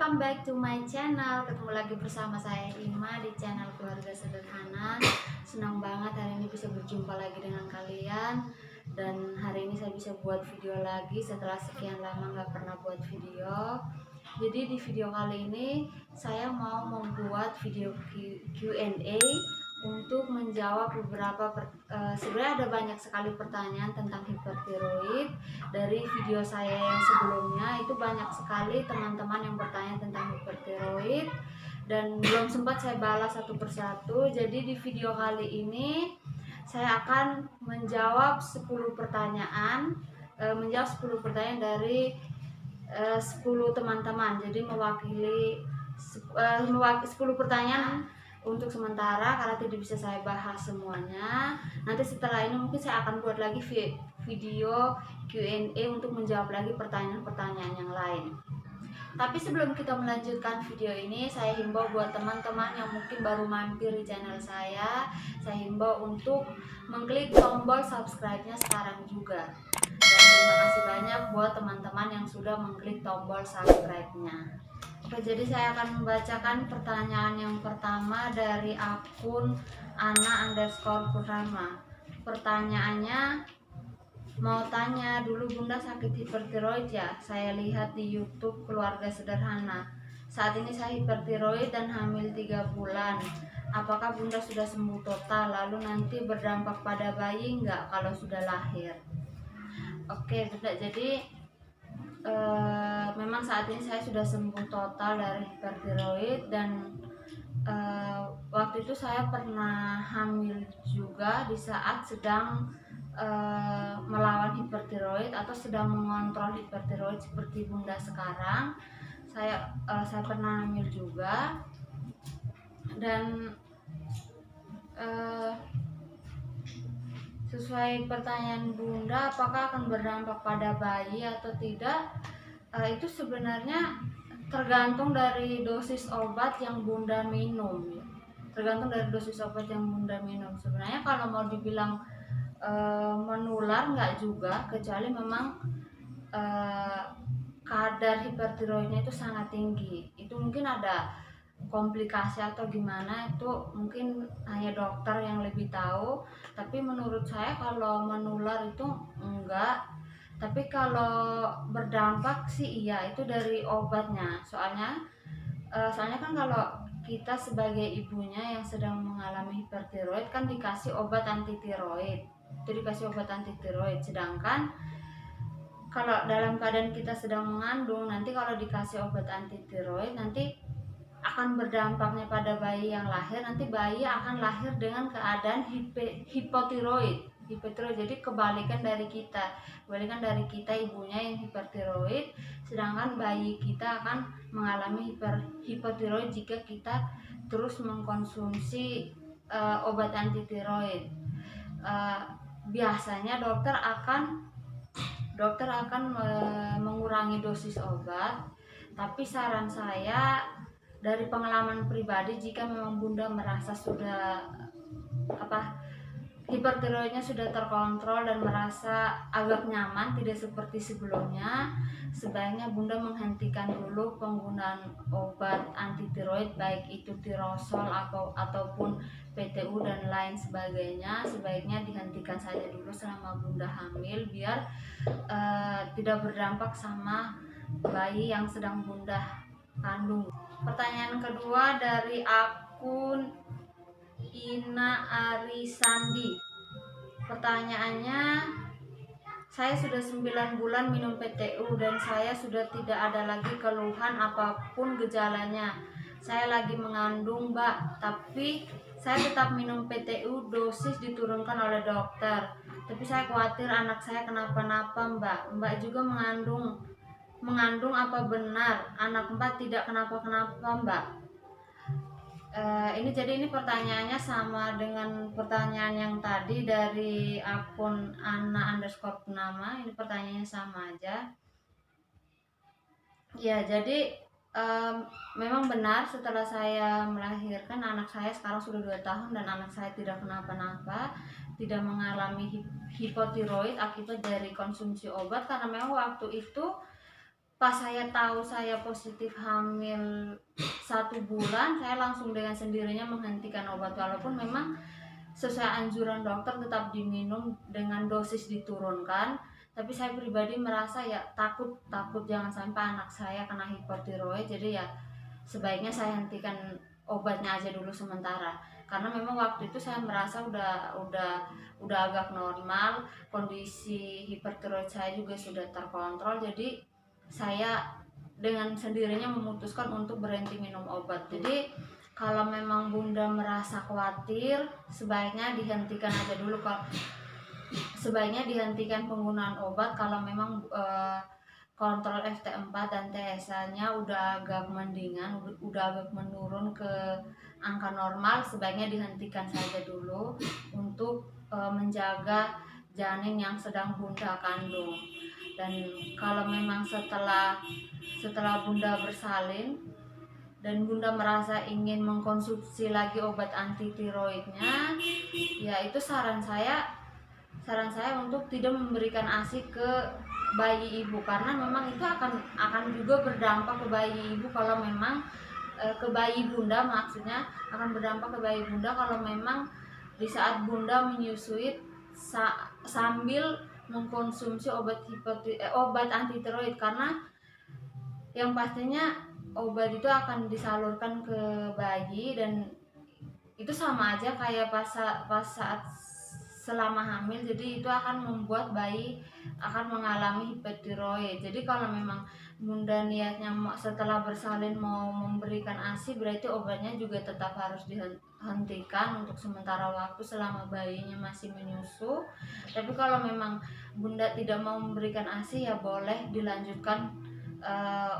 welcome back to my channel. Ketemu lagi bersama saya Ima di channel Keluarga Sederhana. Senang banget hari ini bisa berjumpa lagi dengan kalian. Dan hari ini saya bisa buat video lagi setelah sekian lama nggak pernah buat video. Jadi di video kali ini saya mau membuat video Q&A untuk menjawab beberapa sebenarnya ada banyak sekali pertanyaan tentang hipertiroid. Dari video saya yang sebelumnya itu banyak sekali teman-teman yang bertanya tentang hipertiroid dan belum sempat saya balas satu persatu. Jadi di video kali ini saya akan menjawab 10 pertanyaan dari 10 teman-teman. Jadi mewakili 10 pertanyaan untuk sementara karena tidak bisa saya bahas semuanya. Nanti setelah ini mungkin saya akan buat lagi video Q&A untuk menjawab lagi pertanyaan-pertanyaan yang lain. Tapi sebelum kita melanjutkan video ini, saya himbau buat teman-teman yang mungkin baru mampir di channel saya himbau untuk mengklik tombol subscribe-nya sekarang juga. Dan terima kasih banyak buat teman-teman yang sudah mengklik tombol subscribe-nya. Oke, jadi saya akan membacakan pertanyaan yang pertama dari akun Ana_Purnama. Pertanyaannya, mau tanya, dulu Bunda sakit hipertiroid ya? Saya lihat di YouTube Keluarga Sederhana. Saat ini saya hipertiroid dan hamil 3 bulan. Apakah Bunda sudah sembuh total? Lalu nanti berdampak pada bayi nggak kalau sudah lahir? Oke Bunda, jadi memang saat ini saya sudah sembuh total dari hipertiroid dan waktu itu saya pernah hamil juga di saat sedang melawan hipertiroid atau sedang mengontrol hipertiroid seperti Bunda sekarang. Saya pernah hamil juga dan sesuai pertanyaan Bunda, apakah akan berdampak pada bayi atau tidak? Itu sebenarnya tergantung dari dosis obat yang Bunda minum. Tergantung dari dosis obat yang Bunda minum. Sebenarnya kalau mau dibilang menular nggak juga, kecuali memang kadar hipertiroidnya itu sangat tinggi. Itu mungkin ada komplikasi atau gimana, itu mungkin hanya dokter yang lebih tahu. Tapi menurut saya kalau menular itu enggak, tapi kalau berdampak sih iya, itu dari obatnya. Soalnya kan kalau kita sebagai ibunya yang sedang mengalami hipertiroid kan dikasih obat anti tiroid, sedangkan kalau dalam keadaan kita sedang mengandung, nanti kalau dikasih obat anti tiroid nanti akan berdampaknya pada bayi yang lahir. Nanti bayi akan lahir dengan keadaan hipotiroid. Jadi kebalikan dari kita ibunya yang hipertiroid, sedangkan bayi kita akan mengalami hipotiroid jika kita terus mengkonsumsi obat anti tiroid. Biasanya dokter akan mengurangi dosis obat, tapi saran saya dari pengalaman pribadi, jika memang Bunda merasa sudah hipertiroidnya sudah terkontrol dan merasa agak nyaman, tidak seperti sebelumnya, sebaiknya Bunda menghentikan dulu penggunaan obat anti tiroid, baik itu tirosol ataupun PTU dan lain sebagainya. Sebaiknya dihentikan saja dulu selama Bunda hamil, biar tidak berdampak sama bayi yang sedang Bunda kandung. Pertanyaan kedua dari akun Ina Arisandi. Pertanyaannya, saya sudah 9 bulan minum PTU dan saya sudah tidak ada lagi keluhan apapun gejalanya. Saya lagi mengandung, Mbak, tapi saya tetap minum PTU, dosis diturunkan oleh dokter. Tapi saya khawatir anak saya kenapa-napa, Mbak. Mbak juga mengandung apa benar anak Mbak tidak kenapa-kenapa, Mbak? Ini pertanyaannya sama dengan pertanyaan yang tadi dari akun Ana_Purnama. Ini pertanyaannya sama aja. Ya, jadi memang benar, setelah saya melahirkan anak saya sekarang sudah 2 tahun dan anak saya tidak kenapa-napa, tidak mengalami hipotiroid akibat dari konsumsi obat, karena memang waktu itu pas saya tahu saya positif hamil 1 bulan, saya langsung dengan sendirinya menghentikan obat, walaupun memang sesuai anjuran dokter tetap diminum dengan dosis diturunkan. Tapi saya pribadi merasa ya takut jangan sampai anak saya kena hipertiroid, jadi ya sebaiknya saya hentikan obatnya aja dulu sementara, karena memang waktu itu saya merasa udah agak normal, kondisi hipertiroid saya juga sudah terkontrol, jadi saya dengan sendirinya memutuskan untuk berhenti minum obat. Jadi kalau memang Bunda merasa khawatir, sebaiknya dihentikan aja dulu. Kalau sebaiknya dihentikan penggunaan obat kalau memang kontrol FT4 dan TSH-nya udah agak mendingan, udah agak menurun ke angka normal, sebaiknya dihentikan saja dulu untuk menjaga janin yang sedang Bunda kandung. Dan kalau memang setelah Bunda bersalin dan Bunda merasa ingin mengkonsumsi lagi obat anti tiroidnya, ya itu saran saya untuk tidak memberikan ASI ke bayi ibu, karena memang itu akan juga berdampak ke bayi ibu kalau memang ke bayi Bunda, maksudnya akan berdampak ke bayi Bunda kalau memang di saat Bunda menyusui sambil mengkonsumsi obat anti tiroid, karena yang pastinya obat itu akan disalurkan ke bayi dan itu sama aja kayak pas saat selama hamil, jadi itu akan membuat bayi akan mengalami hipertiroid. Jadi kalau memang Bunda niatnya setelah bersalin mau memberikan ASI, berarti obatnya juga tetap harus dihentikan untuk sementara waktu selama bayinya masih menyusu. Tapi kalau memang Bunda tidak mau memberikan ASI, ya boleh dilanjutkan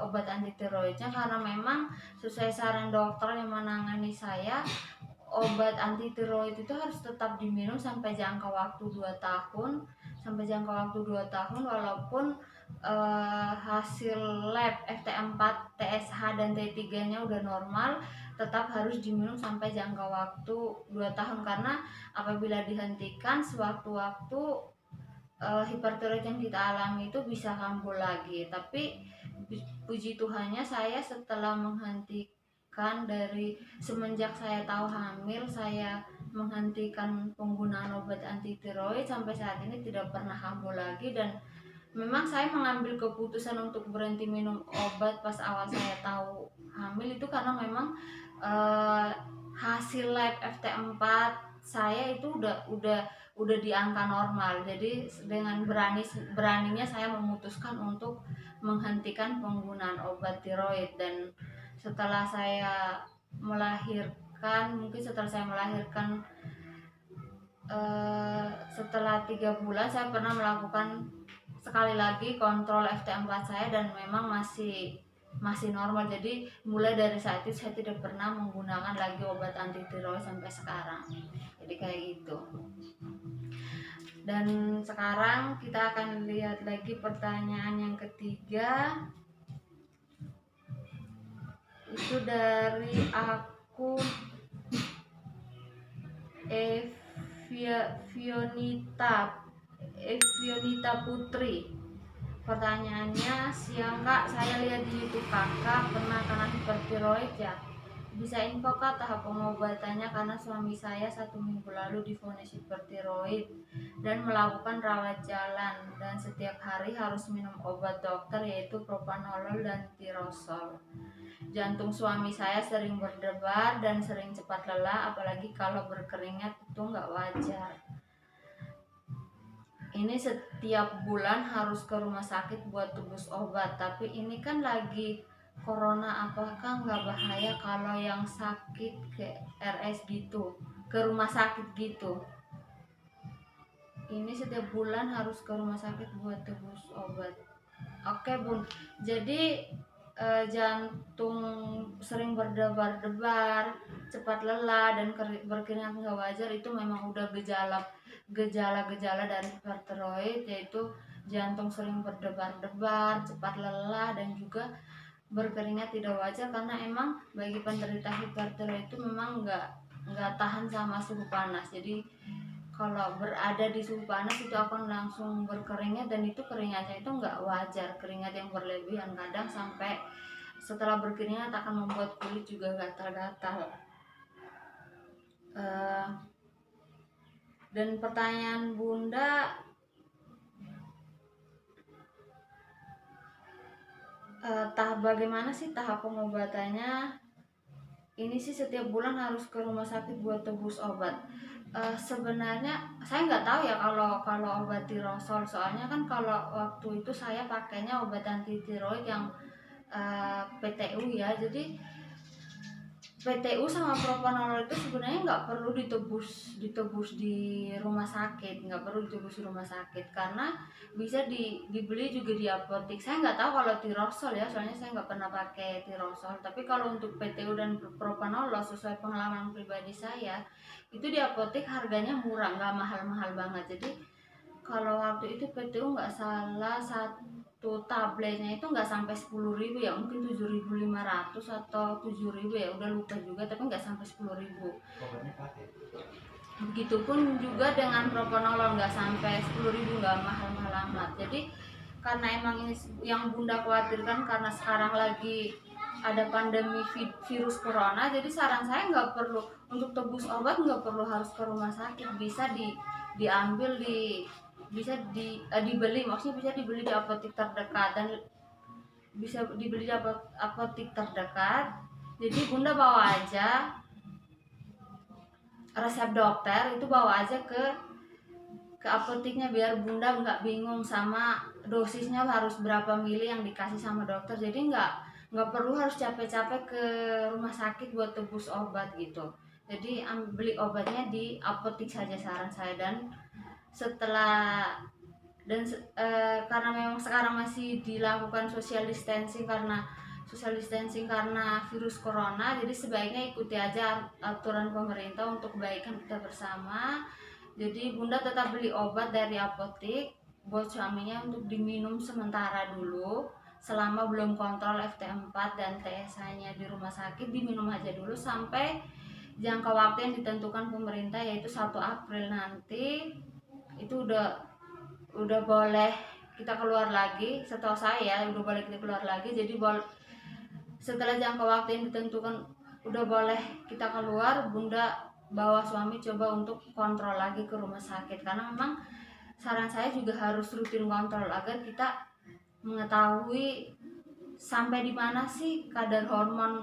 obat anti tiroidnya, karena memang sesuai saran dokter yang menangani saya, obat anti tiroid itu harus tetap diminum sampai jangka waktu 2 tahun, walaupun hasil lab FT4, TSH dan T3 nya udah normal, tetap harus diminum sampai jangka waktu 2 tahun, karena apabila dihentikan sewaktu-waktu hipertiroid yang kita alami itu bisa kambuh lagi. Tapi puji Tuhannya saya setelah menghentikan dari semenjak saya tahu hamil, saya menghentikan penggunaan obat anti tiroid sampai saat ini tidak pernah kambuh lagi. Dan memang saya mengambil keputusan untuk berhenti minum obat pas awal saya tahu hamil itu karena memang hasil lab FT4 saya itu udah di angka normal. Jadi dengan beraninya saya memutuskan untuk menghentikan penggunaan obat tiroid. Dan setelah saya melahirkan, setelah 3 bulan saya pernah melakukan sekali lagi kontrol FT4 saya dan memang masih normal. Jadi mulai dari saat itu saya tidak pernah menggunakan lagi obat anti tiroid sampai sekarang. Jadi kayak gitu. Dan sekarang kita akan lihat lagi pertanyaan yang ketiga. Itu dari akun Evionita Putri. Pertanyaannya, siang Kak, saya lihat di YouTube Kakak pernah kena hipertiroid ya. Bisa info Kak tahap pengobatannya, karena suami saya 1 minggu lalu divonis hipertiroid dan melakukan rawat jalan, dan setiap hari harus minum obat dokter yaitu propanolol dan tirosol. Jantung suami saya sering berdebar dan sering cepat lelah, apalagi kalau berkeringat, itu nggak wajar. Ini setiap bulan harus ke rumah sakit buat tebus obat, tapi ini kan lagi corona, apakah nggak bahaya kalau yang sakit ke RS gitu, ke rumah sakit gitu? Ini setiap bulan harus ke rumah sakit buat tebus obat. Oke Bun, jadi jantung sering berdebar-debar, cepat lelah dan berkeringat nggak wajar, itu memang udah gejala-gejala dari hipertiroid, yaitu jantung sering berdebar-debar, cepat lelah dan juga berkeringat tidak wajar, karena emang bagi penderita hipertiroid itu memang nggak tahan sama suhu panas. Jadi kalau berada di suhu panas itu akan langsung berkeringat, dan itu keringatnya itu nggak wajar, keringat yang berlebihan, kadang sampai setelah berkeringat akan membuat kulit juga gatal-gatal. Dan pertanyaan Bunda, bagaimana sih tahap pengobatannya? Ini sih setiap bulan harus ke rumah sakit buat tebus obat. Sebenarnya saya nggak tahu ya kalau obat tirosol, soalnya kan kalau waktu itu saya pakainya obat anti tiroid yang PTU ya. Jadi PTU sama propanolol itu sebenarnya nggak perlu ditebus di rumah sakit, nggak perlu ditebus di rumah sakit, karena bisa dibeli juga di apotek. Saya nggak tahu kalau tirosol ya, soalnya saya nggak pernah pakai tirosol. Tapi kalau untuk PTU dan propanolol, sesuai pengalaman pribadi saya, itu di apotek harganya murah, nggak mahal-mahal banget. Jadi kalau waktu itu PTU nggak salah satu tabletnya itu nggak sampai 10.000 ya, mungkin 7.500 atau 7.000 ya, udah lupa juga, tapi nggak sampai 10.000. Begitupun juga dengan propanolol, nggak sampai 10.000, nggak mahal-mahal amat. Jadi karena emang ini yang Bunda khawatirkan, karena sekarang lagi ada pandemi virus corona, jadi saran saya nggak perlu untuk tebus obat, nggak perlu harus ke rumah sakit, bisa diambil dibeli, maksudnya bisa dibeli di apotek terdekat, dan bisa dibeli di apotek terdekat. Jadi Bunda bawa aja resep dokter, itu bawa aja ke apoteknya, biar Bunda nggak bingung sama dosisnya harus berapa mili yang dikasih sama dokter. Jadi nggak perlu harus capek-capek ke rumah sakit buat tebus obat gitu. Jadi beli obatnya di apotek saja, saran saya. Karena memang sekarang masih dilakukan social distancing karena virus corona, jadi sebaiknya ikuti aja aturan pemerintah untuk kebaikan kita bersama. Jadi Bunda tetap beli obat dari apotek buat suaminya untuk diminum sementara dulu, selama belum kontrol FT4 dan TSH-nya di rumah sakit, diminum aja dulu sampai jangka waktu yang ditentukan pemerintah, yaitu 1 April nanti itu udah boleh kita keluar lagi. Setahu saya udah boleh kita keluar lagi. Jadi setelah jangka waktu yang ditentukan udah boleh kita keluar, Bunda bawa suami coba untuk kontrol lagi ke rumah sakit, karena memang saran saya juga harus rutin kontrol agar kita mengetahui sampai di mana sih kadar hormon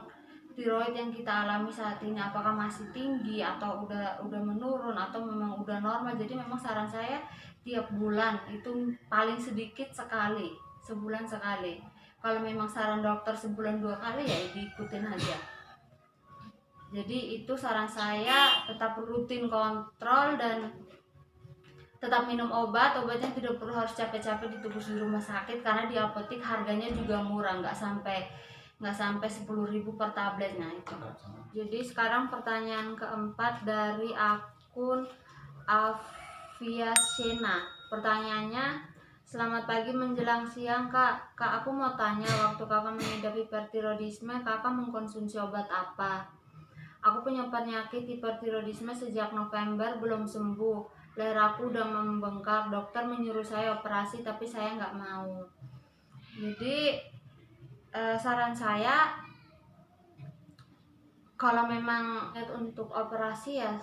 tiroid yang kita alami saat ini, apakah masih tinggi atau udah menurun atau memang udah normal. Jadi memang saran saya tiap bulan itu paling sedikit sekali, sebulan sekali. Kalau memang saran dokter sebulan 2 kali ya diikutin aja. Jadi itu saran saya, tetap rutin kontrol dan tetap minum obatnya tidak perlu harus capek-capek ditebus di rumah sakit, karena di apotek harganya juga murah, nggak sampai 10.000 per tabletnya itu. Jadi sekarang pertanyaan keempat dari akun Aviasena. Pertanyaannya, selamat pagi menjelang siang kak. Kak, aku mau tanya, waktu kakak mengidap hipertiroidisme, kakak mengkonsumsi obat apa? Aku punya penyakit hipertiroidisme sejak November, belum sembuh. Leher aku udah membengkak, dokter menyuruh saya operasi tapi saya nggak mau. Jadi saran saya, kalau memang untuk operasi ya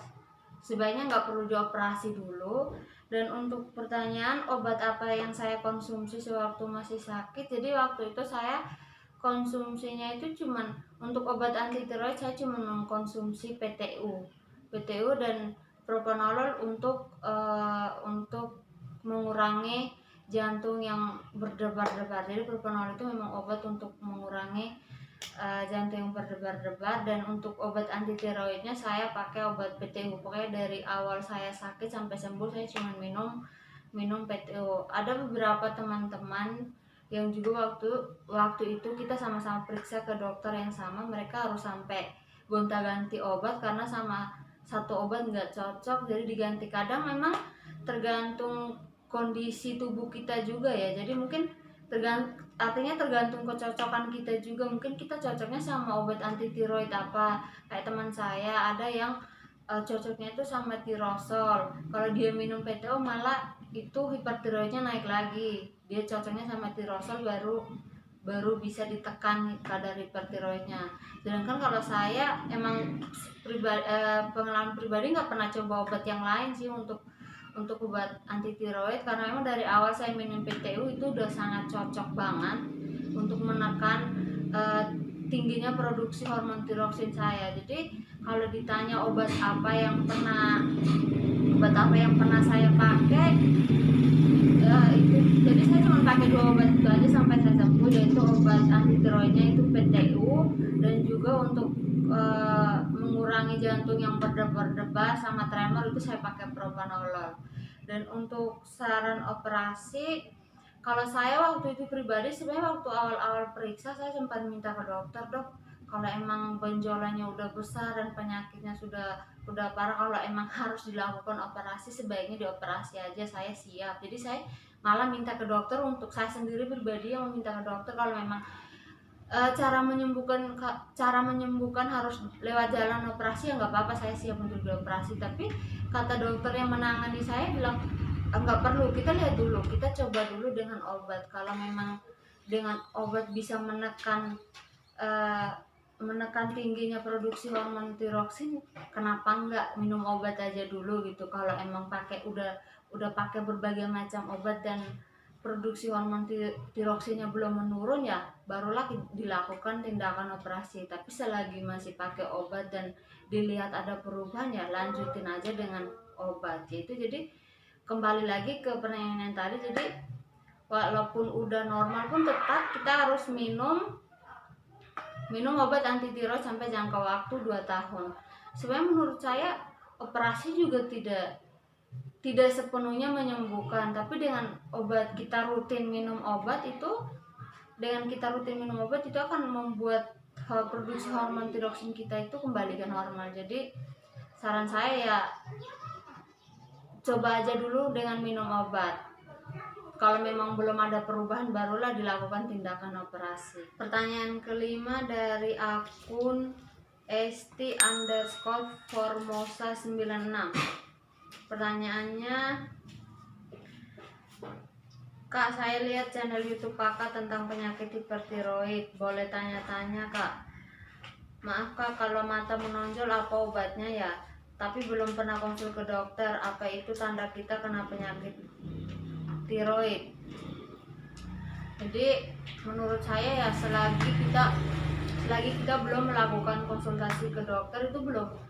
sebaiknya nggak perlu dioperasi dulu. Dan untuk pertanyaan obat apa yang saya konsumsi sewaktu masih sakit, jadi waktu itu saya konsumsinya itu cuman untuk obat anti tiroid, saya cuma mengkonsumsi PTU dan propanolol untuk mengurangi jantung yang berdebar-debar. Jadi propanolol itu memang obat untuk mengurangi jantung yang berdebar-debar, dan untuk obat anti tiroidnya saya pakai obat PTU. Pokoknya dari awal saya sakit sampai sembuh saya cuma minum PTU. Ada beberapa teman-teman yang juga waktu itu kita sama-sama periksa ke dokter yang sama, mereka harus sampai gonta-ganti obat karena sama satu obat nggak cocok, jadi diganti. Kadang memang tergantung kondisi tubuh kita juga ya, jadi mungkin tergantung kecocokan kita juga. Mungkin kita cocoknya sama obat anti tiroid apa, kayak teman saya ada yang cocoknya itu sama tirosol. Kalau dia minum PTO malah itu hipertiroidnya naik lagi. Dia cocoknya sama tirosol baru bisa ditekan kadar hipertiroidnya. Sedangkan kalau saya emang pengalaman pribadi nggak pernah coba obat yang lain sih untuk obat anti tiroid, karena memang dari awal saya minum PTU itu udah sangat cocok banget untuk menekan tingginya produksi hormon tiroksin saya. Jadi kalau ditanya obat apa yang pernah saya pakai, itu jadi saya cuma pakai 2 obat itu aja sampai saya sembuh, yaitu obat anti tiroidnya itu PTU, dan juga untuk mengurangi jantung yang berdebar-debar sama tremor itu saya pakai propanolol. Dan untuk saran operasi, kalau saya waktu itu pribadi sebenarnya waktu awal-awal periksa saya sempat minta ke dokter, dok, kalau emang benjolannya udah besar dan penyakitnya sudah parah, kalau emang harus dilakukan operasi sebaiknya dioperasi aja, saya siap. Jadi saya malah minta ke dokter, untuk saya sendiri pribadi yang meminta ke dokter kalau memang cara menyembuhkan harus lewat jalan operasi, ya nggak apa-apa, saya siap untuk dioperasi. Tapi kata dokter yang menangani saya bilang nggak perlu, kita lihat dulu, kita coba dulu dengan obat. Kalau memang dengan obat bisa menekan tingginya produksi hormon tiroksin, kenapa nggak minum obat aja dulu gitu. Kalau emang udah pakai berbagai macam obat dan produksi hormon tiroksinnya belum menurun, ya barulah dilakukan tindakan operasi. Tapi selagi masih pakai obat dan dilihat ada perubahan, ya lanjutin aja dengan obat gitu. Jadi kembali lagi ke pertanyaan yang tadi, jadi walaupun udah normal pun tetap kita harus minum obat anti tiroid sampai jangka waktu 2 tahun. Sebenarnya menurut saya operasi juga tidak sepenuhnya menyembuhkan, tapi dengan obat kita rutin minum obat itu akan membuat produksi hormon tiroksin kita itu kembali ke normal. Jadi saran saya ya coba aja dulu dengan minum obat. Kalau memang belum ada perubahan, barulah dilakukan tindakan operasi. Pertanyaan kelima dari akun st_formosa96. Pertanyaannya, Kak, saya lihat channel YouTube Kakak tentang penyakit hipertiroid. Boleh tanya-tanya, Kak? Maaf, Kak, kalau mata menonjol apa obatnya ya? Tapi belum pernah konsul ke dokter. Apa itu tanda kita kena penyakit tiroid? Jadi menurut saya ya selagi kita belum melakukan konsultasi ke dokter, itu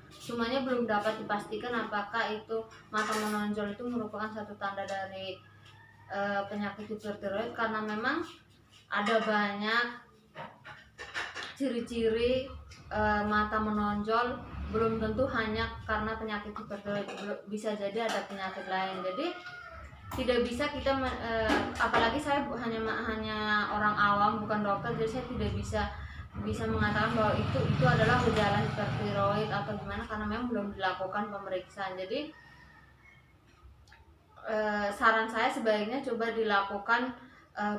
semuanya belum dapat dipastikan apakah itu mata menonjol itu merupakan satu tanda dari penyakit hipertiroid, karena memang ada banyak ciri-ciri mata menonjol, belum tentu hanya karena penyakit hipertiroid, bisa jadi ada penyakit lain. Jadi tidak bisa kita apalagi saya hanya orang awam, bukan dokter, jadi saya tidak bisa mengatakan bahwa itu adalah gejala hipertiroid atau gimana, karena memang belum dilakukan pemeriksaan. Jadi saran saya sebaiknya coba dilakukan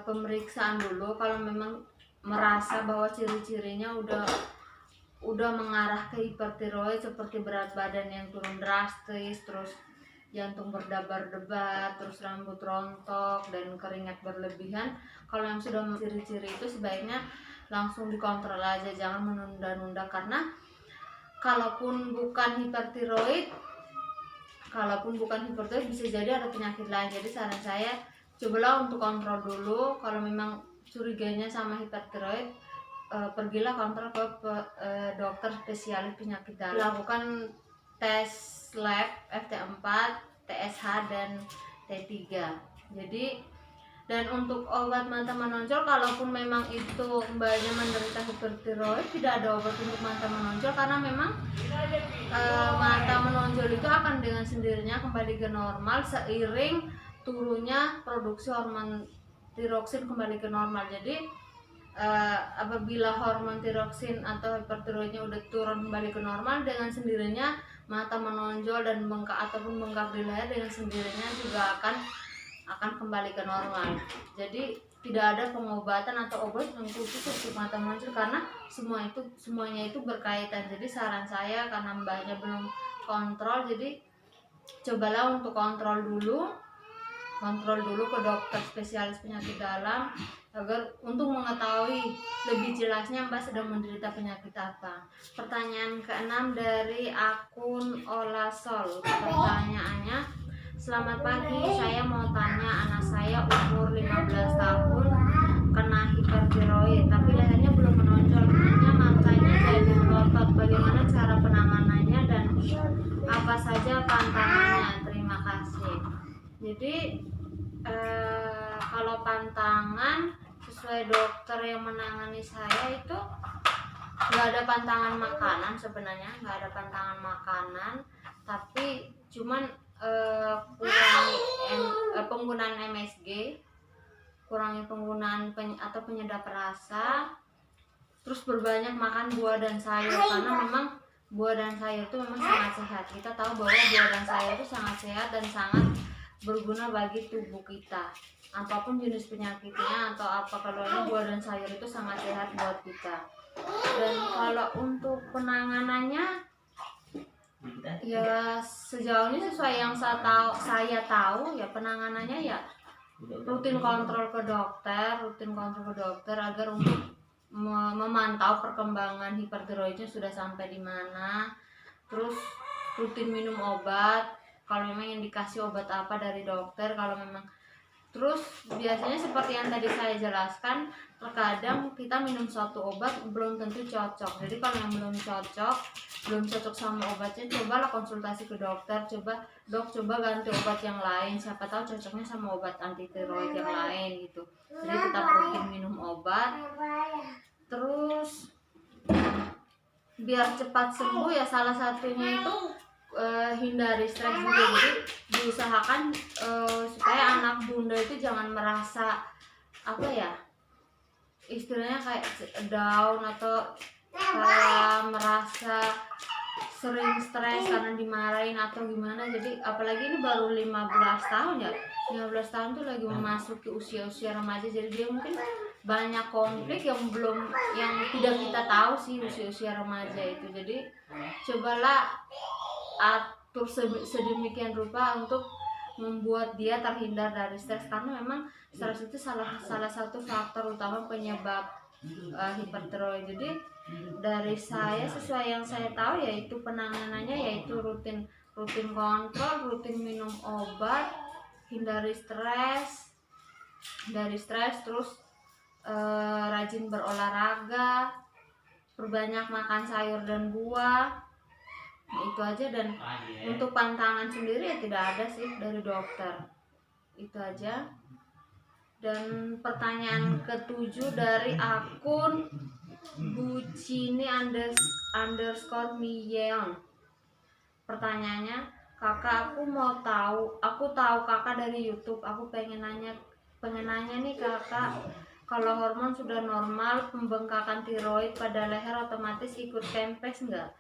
pemeriksaan dulu. Kalau memang merasa bahwa ciri-cirinya udah mengarah ke hipertiroid, seperti berat badan yang turun drastis, terus jantung berdebar-debar, terus rambut rontok dan keringat berlebihan. Kalau yang sudah ciri-ciri itu sebaiknya langsung dikontrol aja, jangan menunda-nunda, karena kalaupun bukan hipertiroid bisa jadi ada penyakit lain. Jadi saran saya cobalah untuk kontrol dulu. Kalau memang curiganya sama hipertiroid, pergilah kontrol ke dokter spesialis penyakit dalam. Lakukan tes lab FT4, TSH dan T3. Jadi, dan untuk obat mata menonjol, kalaupun memang itu mbaknya menderita hipertiroid, tidak ada obat untuk mata menonjol, karena memang mata menonjol itu akan dengan sendirinya kembali ke normal seiring turunnya produksi hormon tiroksin kembali ke normal. Jadi apabila hormon tiroksin atau hipertiroidnya udah turun kembali ke normal, dengan sendirinya mata menonjol dan bengkak ataupun bengkak di leher dengan sendirinya juga akan kembali ke normal. Jadi tidak ada pengobatan atau obat yang khusus untuk mata meloncong karena semuanya itu berkaitan. Jadi saran saya karena mbaknya belum kontrol, jadi cobalah untuk kontrol dulu ke dokter spesialis penyakit dalam agar untuk mengetahui lebih jelasnya mbak sedang menderita penyakit apa. Pertanyaan keenam dari akun Olasol. Pertanyaannya, selamat pagi, saya mau tanya, anak saya umur 15 tahun kena hipertiroid tapi lehernya belum menonjol, hanya matanya jadi melotot. Bagaimana cara penanganannya dan apa saja pantangannya? Terima kasih. Jadi kalau pantangan sesuai dokter yang menangani saya itu nggak ada pantangan makanan, sebenarnya nggak ada pantangan makanan, tapi cuman kurangi penggunaan MSG, kurangi penggunaan atau penyedap rasa, terus berbanyak makan buah dan sayur karena memang buah dan sayur itu memang sangat sehat. Kita tahu bahwa buah dan sayur itu sangat sehat dan sangat berguna bagi tubuh kita. Apapun jenis penyakitnya atau apa keluarnya, buah dan sayur itu sangat sehat buat kita. Dan kalau untuk penanganannya ya sejauh ini sesuai yang saya tahu ya penanganannya ya rutin kontrol ke dokter agar untuk memantau perkembangan hipertiroidnya sudah sampai di mana. Terus rutin minum obat kalau memang yang dikasih obat apa dari dokter, kalau memang. Terus biasanya seperti yang tadi saya jelaskan, terkadang kita minum suatu obat belum tentu cocok. Jadi kalau yang belum cocok sama obatnya, cobalah konsultasi ke dokter. Coba ganti obat yang lain, siapa tahu cocoknya sama obat anti tiroid yang lain gitu. Jadi tetap rutin minum obat. Terus biar cepat sembuh ya salah satunya itu hindari stres juga. Jadi diusahakan supaya anak bunda itu jangan merasa istilahnya kayak down atau kayak merasa sering stres karena dimarahin atau gimana. Jadi apalagi ini baru 15 tahun ya, 15 tahun tuh lagi memasuki usia remaja, jadi dia mungkin banyak konflik yang tidak kita tahu sih usia remaja itu. Jadi cobalah atur sedemikian rupa untuk membuat dia terhindar dari stres, karena memang stres itu salah satu faktor utama penyebab hipertiroid. Jadi dari saya sesuai yang saya tahu yaitu penanganannya yaitu rutin kontrol, rutin minum obat, hindari stres, terus rajin berolahraga, perbanyak makan sayur dan buah. Nah, itu aja. Dan untuk pantangan sendiri ya tidak ada sih dari dokter, itu aja. Dan pertanyaan ketujuh dari akun Bucini __ Miyeon. Pertanyaannya, kakak, aku tahu kakak dari YouTube. Aku pengen nanya nih kakak, kalau hormon sudah normal, pembengkakan tiroid pada leher otomatis ikut kempes nggak?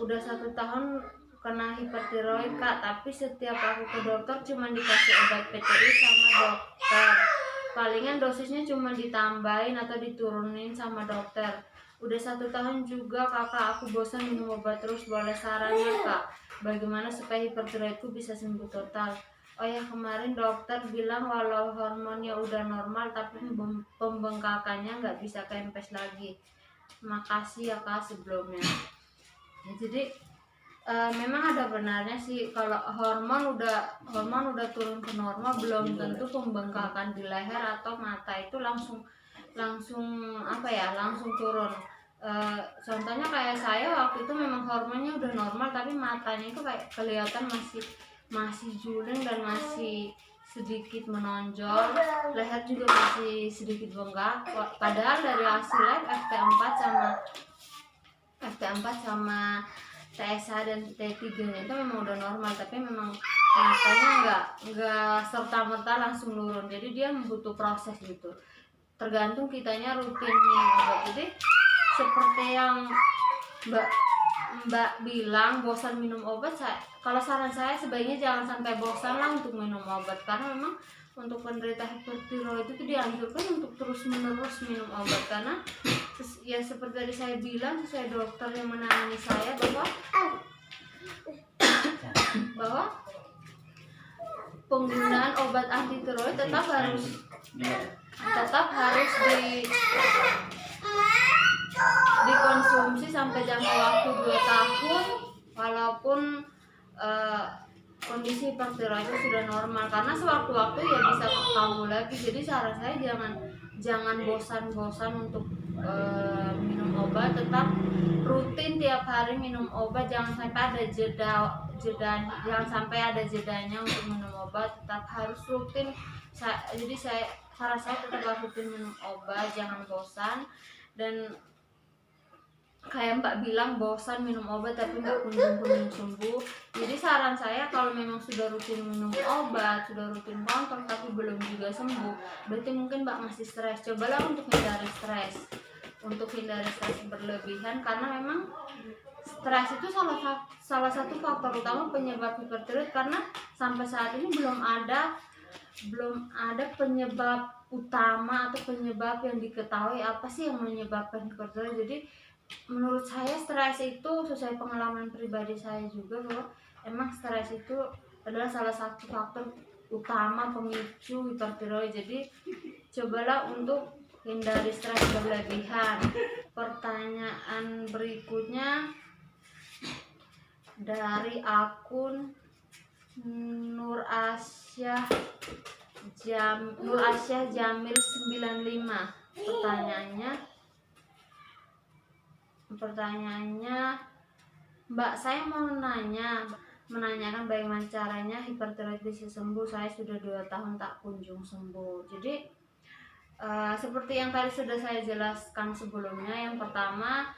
Udah 1 tahun kena hipertiroid kak, tapi setiap aku ke dokter cuma dikasih obat PTI sama dokter. Palingan dosisnya cuma ditambahin atau diturunin sama dokter. Udah 1 tahun juga kakak, aku bosan minum obat terus. Boleh sarannya kak, bagaimana supaya hipertiroidku bisa sembuh total? Oh ya, kemarin dokter bilang walau hormonnya udah normal tapi pembengkakannya nggak bisa kempes lagi. Makasih ya kak sebelumnya. Ya, jadi memang ada benarnya sih kalau hormon udah turun ke normal, belum tentu pembengkakan di leher atau mata itu langsung turun. Contohnya kayak saya waktu itu memang hormonnya udah normal tapi matanya itu kayak kelihatan masih juling dan masih sedikit menonjol, leher juga masih sedikit bengkak. Padahal dari hasil lab FT4 sama TSH dan T3 nya itu memang udah normal, tapi memang matanya nggak serta-merta langsung nurun. Jadi dia butuh proses gitu, tergantung kitanya rutin minum obat. Jadi seperti yang Mbak bilang bosan minum obat, kalau saran saya sebaiknya jangan sampai bosan lah untuk minum obat, karena memang untuk penderita hipertiroid itu dianjurkan untuk terus menerus minum obat, karena ya seperti tadi saya bilang, sesuai dokter yang menangani saya bahwa penggunaan obat anti tiroid tetap harus dikonsumsi sampai jangka waktu 2 tahun walaupun kondisi hipertiroid itu sudah normal, karena sewaktu-waktu ya bisa kambuh lagi. Jadi saran saya jangan bosan-bosan untuk minum obat, tetap rutin tiap hari minum obat, jangan sampai ada jangan sampai ada jedanya untuk minum obat, tetap harus rutin. Jadi saran saya tetap harus rutin minum obat, jangan bosan. Dan kayak Mbak bilang bosan minum obat tapi nggak kunjung sembuh. Jadi saran saya kalau memang sudah rutin minum obat, sudah rutin kontrol tapi belum juga sembuh, berarti mungkin Mbak masih stres. Cobalah untuk hindari stres, berlebihan, karena memang stres itu salah satu faktor utama penyebab hipertiroid, karena sampai saat ini belum ada penyebab utama atau penyebab yang diketahui apa sih yang menyebabkan hipertiroid. Jadi menurut saya stres itu, sesuai pengalaman pribadi saya juga, bahwa emang stres itu adalah salah satu faktor utama pemicu hipertiroid. Jadi cobalah untuk hindari stres berlebihan. Pertanyaan berikutnya dari akun Nur Asyah Jamil 95. Pertanyaannya, Mbak, saya mau menanyakan bagaimana caranya hipertiroid bisa sembuh. Saya sudah 2 tahun tak kunjung sembuh. Jadi seperti yang tadi sudah saya jelaskan sebelumnya, yang pertama,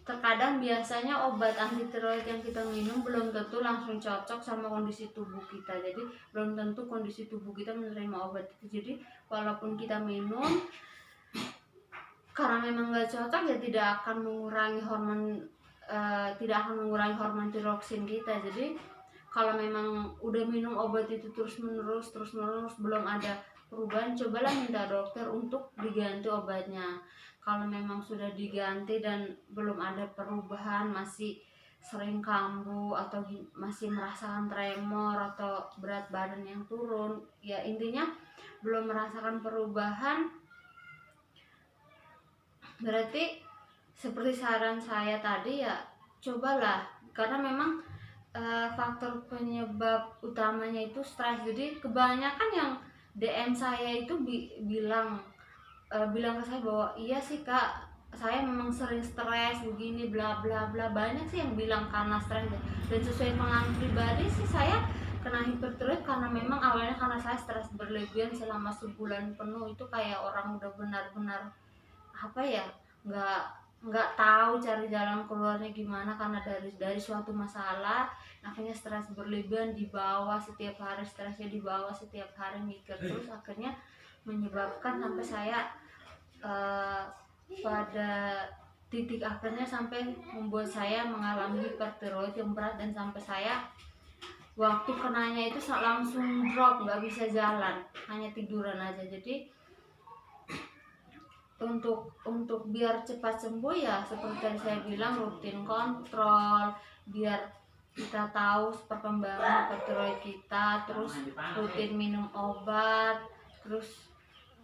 terkadang biasanya obat anti tiroid yang kita minum belum tentu langsung cocok sama kondisi tubuh kita. Jadi belum tentu kondisi tubuh kita menerima obat itu. Jadi walaupun kita minum, karena memang nggak cocok, ya tidak akan mengurangi hormon tiroksin kita. Jadi kalau memang udah minum obat itu terus menerus belum ada perubahan, cobalah minta dokter untuk diganti obatnya. Kalau memang sudah diganti dan belum ada perubahan, masih sering kambuh atau masih merasakan tremor atau berat badan yang turun, ya intinya belum merasakan perubahan, berarti seperti saran saya tadi, ya cobalah, karena memang faktor penyebab utamanya itu stres. Jadi kebanyakan yang DM saya itu bilang ke saya bahwa iya sih Kak, saya memang sering stres begini bla bla bla. Banyak sih yang bilang karena stres. Dan sesuai pengalaman pribadi sih, saya kena hipertiroid karena memang awalnya karena saya stres berlebihan selama sebulan penuh. Itu kayak orang udah benar-benar nggak tahu cari jalan keluarnya gimana, karena dari suatu masalah akhirnya stres berlebihan, dibawa setiap hari, stresnya dibawa setiap hari, mikir terus, akhirnya menyebabkan sampai saya pada titik akhirnya sampai membuat saya mengalami hipertiroid yang berat, dan sampai saya waktu kenanya itu langsung drop, nggak bisa jalan, hanya tiduran aja. Jadi untuk biar cepat sembuh, ya seperti yang saya bilang, rutin kontrol biar kita tahu perkembangan hipertiroid kita, terus rutin minum obat, terus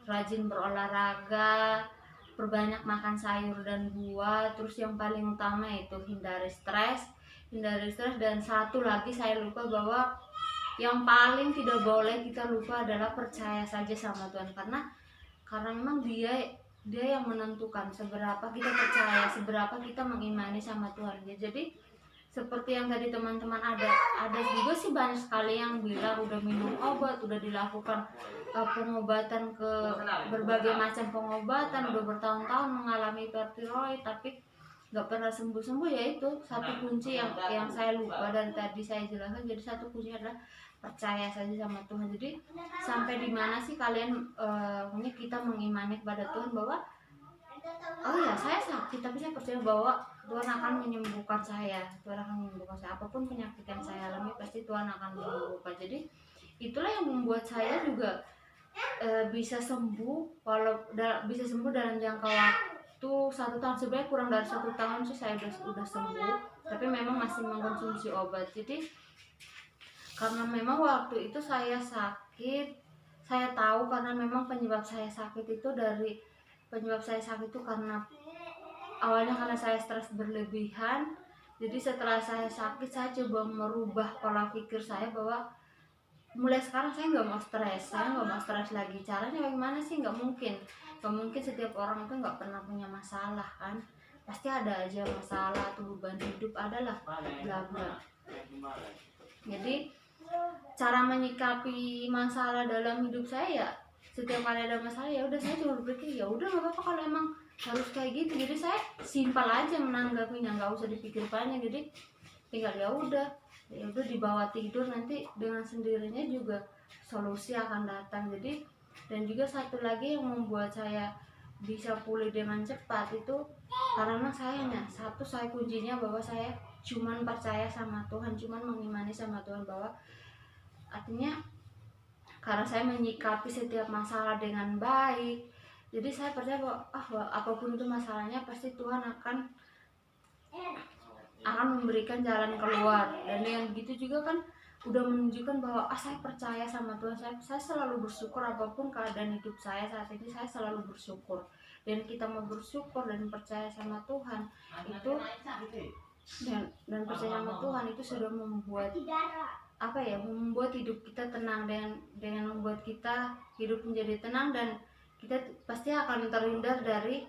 rajin berolahraga, perbanyak makan sayur dan buah, terus yang paling utama itu hindari stres. Dan satu lagi saya lupa, bahwa yang paling tidak boleh kita lupa adalah percaya saja sama Tuhan, karena memang dia yang menentukan seberapa kita percaya, seberapa kita mengimani sama Tuhan. Jadi seperti yang tadi teman-teman ada juga sih, banyak sekali yang bilang udah minum obat, udah dilakukan pengobatan ke berbagai macam pengobatan, udah bertahun-tahun mengalami hipertiroid tapi nggak pernah sembuh-sembuh. Yaitu satu kunci yang saya lupa dan tadi saya jelaskan. Jadi satu kunci adalah percaya saja sama Tuhan. Jadi sampai di mana sih kalian kita mengimani kepada Tuhan bahwa oh ya, saya sakit tapi saya percaya bahwa Tuhan akan menyembuhkan saya. Apapun penyakit yang saya alami, pasti Tuhan akan menyembuhkan. Jadi itulah yang membuat saya juga bisa sembuh, bisa sembuh dalam jangka waktu 1 tahun. Sebenarnya kurang dari 1 tahun sih saya udah sembuh, tapi memang masih mengkonsumsi obat. Jadi karena memang waktu itu saya sakit, saya tahu karena memang penyebab saya sakit itu karena awalnya karena saya stres berlebihan. Jadi setelah saya sakit, saya coba merubah pola pikir saya bahwa mulai sekarang saya nggak mau stres lagi. Caranya bagaimana sih? Nggak mungkin setiap orang itu nggak pernah punya masalah kan, pasti ada aja masalah atau beban hidup, adalah bla bla. Jadi cara menyikapi masalah dalam hidup saya, setiap kali ada masalah ya udah saya cuma berpikir ya udah nggak apa-apa kalau emang harus kayak gitu. Jadi saya simpel aja menanggapinya, nggak usah dipikir banyak. Jadi tinggal ya udah dibawa tidur, nanti dengan sendirinya juga solusi akan datang. Jadi dan juga satu lagi yang membuat saya bisa pulih dengan cepat itu karena saya kuncinya bahwa saya cuman percaya sama Tuhan, cuman mengimani sama Tuhan, bahwa artinya karena saya menyikapi setiap masalah dengan baik, jadi saya percaya bahwa apapun itu masalahnya pasti Tuhan akan memberikan jalan keluar. Dan dengan gitu juga kan udah menunjukkan bahwa saya percaya sama Tuhan. Saya selalu bersyukur apapun keadaan hidup saya saat ini, saya selalu bersyukur. Dan kita mau bersyukur dan percaya sama Tuhan itu dan percaya sama Tuhan itu sudah membuat membuat hidup kita tenang, dengan membuat kita hidup menjadi tenang, dan kita pasti akan terhindar dari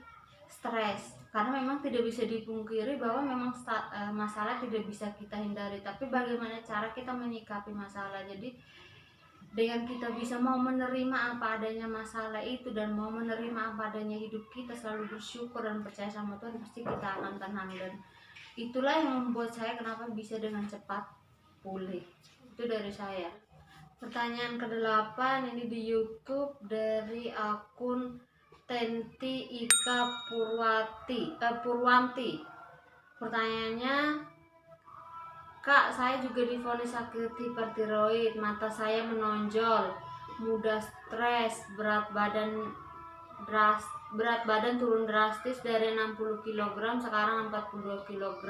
stres. Karena memang tidak bisa dipungkiri bahwa memang masalah tidak bisa kita hindari, tapi bagaimana cara kita menyikapi masalah. Jadi dengan kita bisa mau menerima apa adanya masalah itu dan mau menerima apa adanya hidup kita, selalu bersyukur dan percaya sama Tuhan, pasti kita akan tenang. Dan itulah yang membuat saya kenapa bisa dengan cepat pulih. Itu dari saya. Pertanyaan ke-8 ini di YouTube dari akun Tenti Ika Purwanti. Pertanyaannya, Kak, saya juga divonis sakit hipertiroid, mata saya menonjol, mudah stres, berat badan turun drastis dari 60 kg sekarang 42 kg,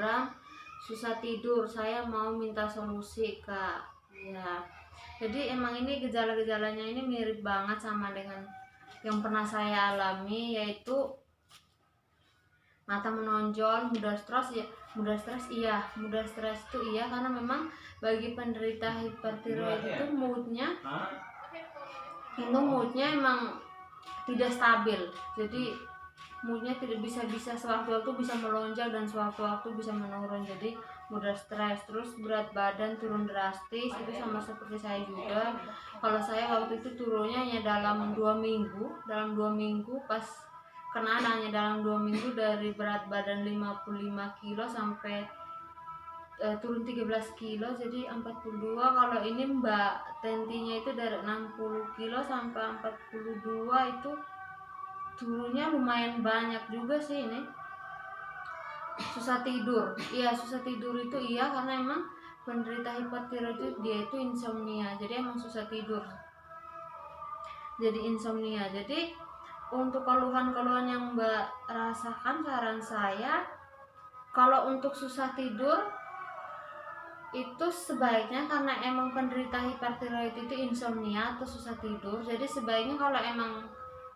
susah tidur. Saya mau minta solusi, Kak. Ya, jadi emang ini gejala-gejalanya ini mirip banget sama dengan yang pernah saya alami, yaitu mata menonjol, mudah stres iya, karena memang bagi penderita hipertiroid itu moodnya emang tidak stabil. Jadi moodnya tidak bisa sewaktu-waktu bisa melonjak dan sewaktu-waktu bisa menurun. Jadi mudah stres, terus berat badan turun drastis, itu sama seperti saya juga. Kalau saya waktu itu turunnya hanya dalam 2 minggu, pas kena hanya dalam 2 minggu, dari berat badan 55 kilo sampai turun 13 kilo jadi 42. Kalau ini Mbak Tentinya itu dari 60 kilo sampai 42, itu turunnya lumayan banyak juga sih. Ini susah tidur itu iya, karena emang penderita hipertiroid itu dia itu insomnia, jadi emang susah tidur, jadi insomnia. Jadi untuk keluhan-keluhan yang Mbak rasakan, saran saya kalau untuk susah tidur itu sebaiknya, karena emang penderita hipertiroid itu insomnia atau susah tidur, jadi sebaiknya kalau emang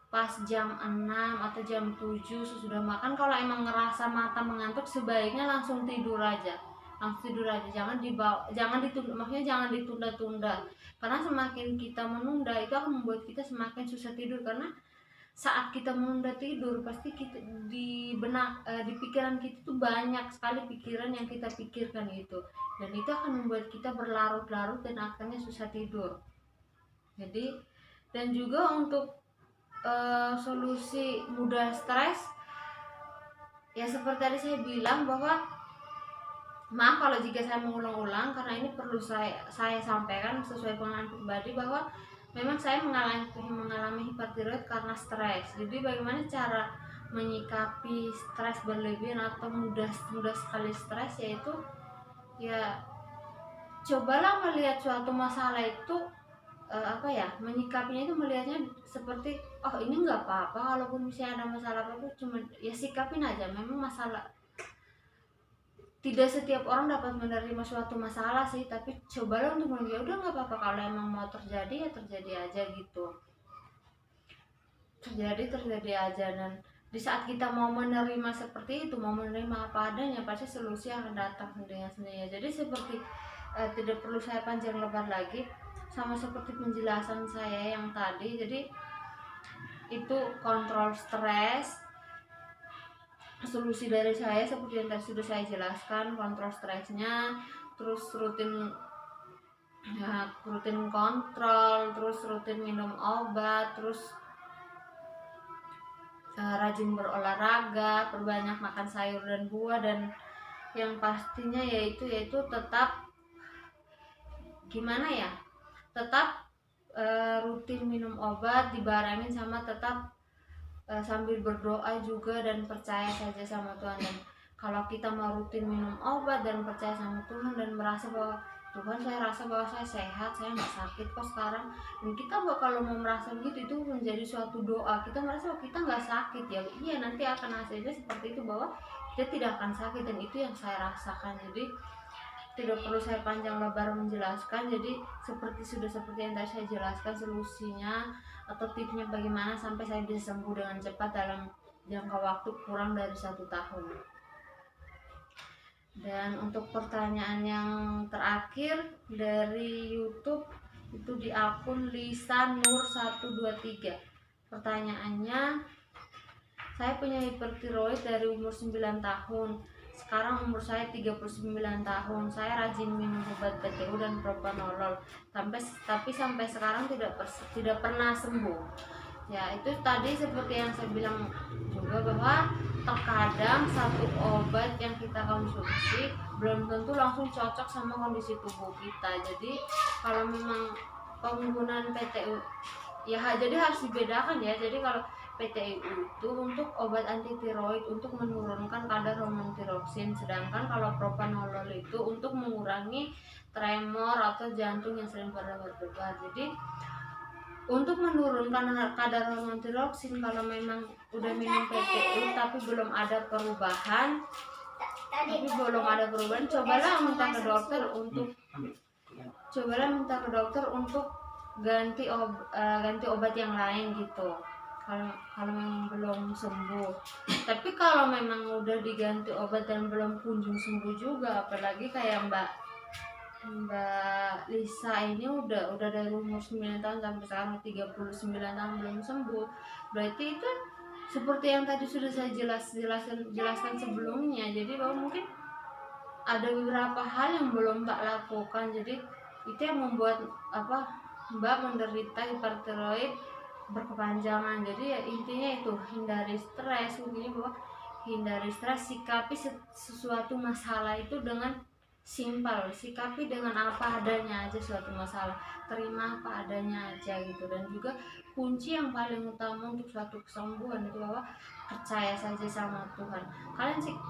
pas jam 6 atau jam 7 sesudah makan, kalau emang ngerasa mata mengantuk, sebaiknya langsung tidur aja, jangan ditunda-tunda, karena semakin kita menunda itu akan membuat kita semakin susah tidur. Karena saat kita menunda tidur, pasti kita di pikiran kita tuh banyak sekali pikiran yang kita pikirkan gitu, dan itu akan membuat kita berlarut-larut dan akhirnya susah tidur. Jadi dan juga untuk solusi mudah stres, ya seperti tadi saya bilang, bahwa maaf kalau jika saya mengulang-ulang, karena ini perlu saya sampaikan sesuai pengalaman pribadi, bahwa memang saya mengalami hipertiroid karena stres. Jadi bagaimana cara menyikapi stres berlebihan atau mudah sekali stres, yaitu ya cobalah melihat suatu masalah itu apa ya, menyikapinya itu melihatnya seperti oh ini nggak apa-apa, kalaupun misalnya ada masalah apa itu cuma ya sikapin aja. Memang masalah tidak setiap orang dapat menerima suatu masalah sih, tapi cobalah untuk bilang ya udah nggak apa-apa, kalau emang mau terjadi ya terjadi aja gitu, terjadi aja. Dan di saat kita mau menerima seperti itu, mau menerima apa adanya, pasti solusi akan datang dengan sendirinya. Jadi seperti tidak perlu saya panjang lebar lagi, sama seperti penjelasan saya yang tadi. Jadi itu kontrol stres. Solusi dari saya seperti yang tadi sudah saya jelaskan, kontrol stresnya, terus rutin ya, rutin kontrol, terus rutin minum obat, terus rajin berolahraga, perbanyak makan sayur dan buah, dan yang pastinya yaitu tetap gimana ya, tetap rutin minum obat dibarengin sama tetap sambil berdoa juga dan percaya saja sama Tuhan. Dan kalau kita mau rutin minum obat dan percaya sama Tuhan dan merasa bahwa Tuhan, saya rasa bahwa saya sehat, saya nggak sakit kok sekarang, dan kita kalau mau merasa begitu, itu menjadi suatu doa. Kita merasa bahwa kita nggak sakit, ya iya nanti akan hasilnya seperti itu, bahwa kita tidak akan sakit. Dan itu yang saya rasakan. Jadi tidak perlu saya panjang lebar menjelaskan. Jadi seperti yang tadi saya jelaskan solusinya atau tipsnya bagaimana sampai saya bisa sembuh dengan cepat dalam jangka waktu kurang dari 1 tahun. Dan untuk pertanyaan yang terakhir dari YouTube itu di akun Lisa Nur 123. Pertanyaannya, saya punya hipertiroid dari umur 9 tahun. Sekarang umur saya 39 tahun. Saya rajin minum obat PTU dan propanolol. Tapi sampai sekarang tidak pernah sembuh. Ya, itu tadi seperti yang saya bilang juga, bahwa terkadang satu obat yang kita konsumsi belum tentu langsung cocok sama kondisi tubuh kita. Jadi kalau memang penggunaan PTU ya, jadi harus dibedakan ya. Jadi kalau PTU itu untuk obat anti tiroid untuk menurunkan kadar hormon tiroksin, sedangkan kalau propanolol itu untuk mengurangi tremor atau jantung yang sering berdebar. Jadi untuk menurunkan kadar hormon tiroksin, kalau memang udah minum PTU tapi belum ada perubahan, cobalah minta ke dokter untuk ganti obat yang lain gitu. Kalau memang belum sembuh. Tapi kalau memang udah diganti obat dan belum kunjung sembuh juga, apalagi kayak Mbak Lisa ini udah dari umur 9 tahun sampai sekarang 39 tahun belum sembuh. Berarti itu seperti yang tadi sudah saya jelaskan sebelumnya. Jadi bahwa mungkin ada beberapa hal yang belum Mbak lakukan. Jadi itu yang membuat Mbak menderita hipertiroid berkepanjangan. Jadi ya intinya itu hindari stres. Intinya bahwa hindari stres, sikapi sesuatu masalah itu dengan simpel, sikapi dengan apa adanya aja suatu masalah, terima apa adanya aja gitu. Dan juga kunci yang paling utama untuk suatu kesembuhan itu bahwa percaya saja sama Tuhan.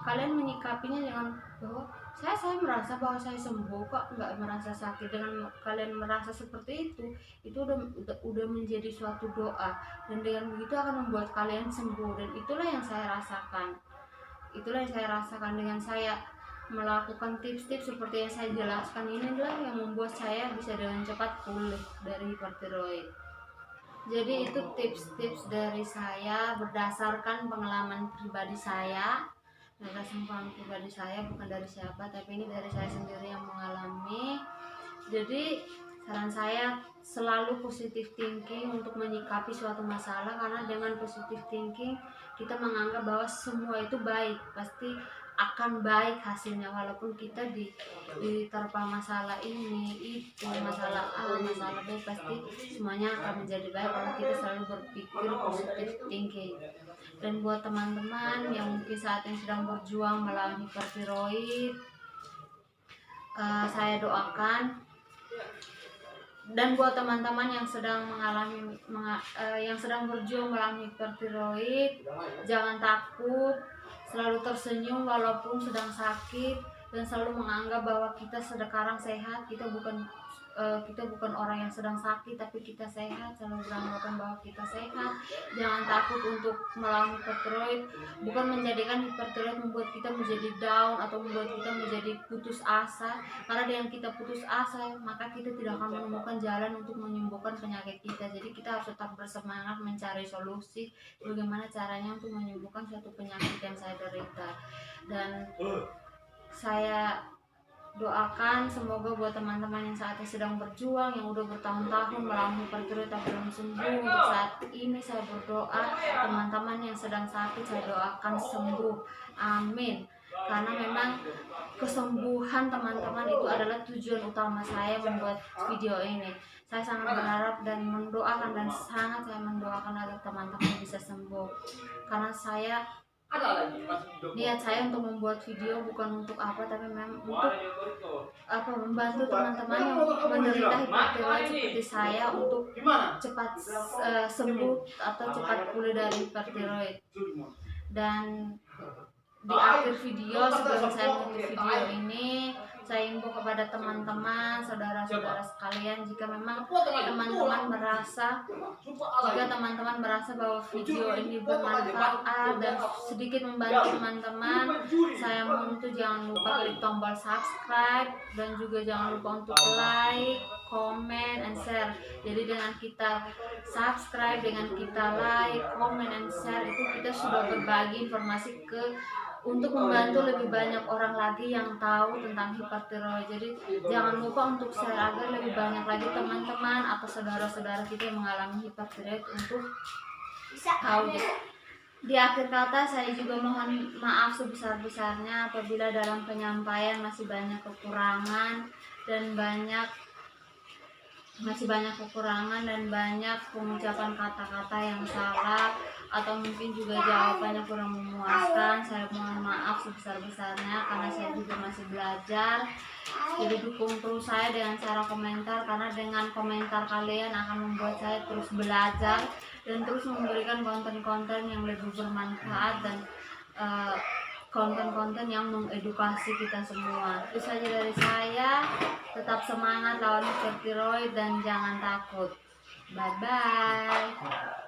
Kalian menyikapinya dengan bahwa saya merasa bahwa saya sembuh kok, nggak merasa sakit. Dengan kalian merasa seperti itu udah menjadi suatu doa, dan dengan begitu akan membuat kalian sembuh. Dan itulah yang saya rasakan dengan saya melakukan tips-tips seperti yang saya jelaskan. Inilah yang membuat saya bisa dengan cepat pulih dari hipertiroid. Jadi itu tips-tips dari saya berdasarkan pengalaman pribadi saya. Bukan dari siapa, tapi ini dari saya sendiri yang mengalami. Jadi saran saya selalu positive thinking untuk menyikapi suatu masalah, karena dengan positive thinking kita menganggap bahwa semua itu baik, pasti akan baik hasilnya. Walaupun kita diterpa masalah ini itu, masalah A, masalah B, pasti semuanya akan menjadi baik kalau kita selalu berpikir positive thinking. Dan buat teman-teman yang mungkin saat ini sedang berjuang melawan hipertiroid, saya doakan. Dan buat teman-teman yang sedang yang sedang berjuang melawan hipertiroid, jangan takut, selalu tersenyum walaupun sedang sakit, dan selalu menganggap bahwa kita sekarang sehat. Kita bukan kita bukan orang yang sedang sakit tapi kita sehat, selalu beranggapan bahwa kita sehat. Jangan takut untuk melawan hipertiroid. Bukan menjadikan hipertiroid membuat kita menjadi down atau membuat kita menjadi putus asa, karena dengan kita putus asa maka kita tidak akan menemukan jalan untuk menyembuhkan penyakit kita. Jadi kita harus tetap bersemangat mencari solusi bagaimana caranya untuk menyembuhkan suatu penyakit yang saya derita. Dan saya doakan semoga buat teman-teman yang saat ini sedang berjuang, yang udah bertahun-tahun melawan hipertiroid tapi belum sembuh, untuk saat ini saya berdoa teman-teman yang sedang sakit saya doakan sembuh, amin. Karena memang kesembuhan teman-teman itu adalah tujuan utama saya membuat video ini. Saya sangat berharap dan mendoakan dan sangat saya mendoakan agar teman-teman bisa sembuh. Karena saya niat saya untuk membuat video bukan untuk apa, tapi memang untuk membantu teman-teman yang menderita hipertiroid seperti saya untuk cepat sembuh atau cepat pulih dari hipertiroid. Dan di akhir video, sebelum saya menutup video ini, saya imbau kepada teman-teman, saudara-saudara sekalian, jika memang teman-teman merasa bahwa video ini bermanfaat dan sedikit membantu teman-teman, saya mohon itu jangan lupa klik tombol subscribe dan juga jangan lupa untuk like, comment, and share. Jadi dengan kita subscribe, dengan kita like, comment, and share, itu kita sudah berbagi informasi untuk membantu lebih banyak orang lagi yang tahu tentang hipertiroid. Jadi jangan lupa untuk share agar lebih banyak lagi teman-teman atau saudara-saudara kita yang mengalami hipertiroid untuk tahu. Di akhir kata saya juga mohon maaf sebesar-besarnya apabila dalam penyampaian masih banyak kekurangan dan banyak pengucapan kata-kata yang salah atau mungkin juga jawabannya kurang memuaskan. Saya mohon maaf sebesar-besarnya karena saya juga masih belajar. Jadi dukung terus saya dengan cara komentar, karena dengan komentar kalian akan membuat saya terus belajar dan terus memberikan konten-konten yang lebih bermanfaat dan konten-konten yang mengedukasi kita semua. Itu saja dari saya. Tetap semangat lawan hipertiroid dan jangan takut. Bye bye.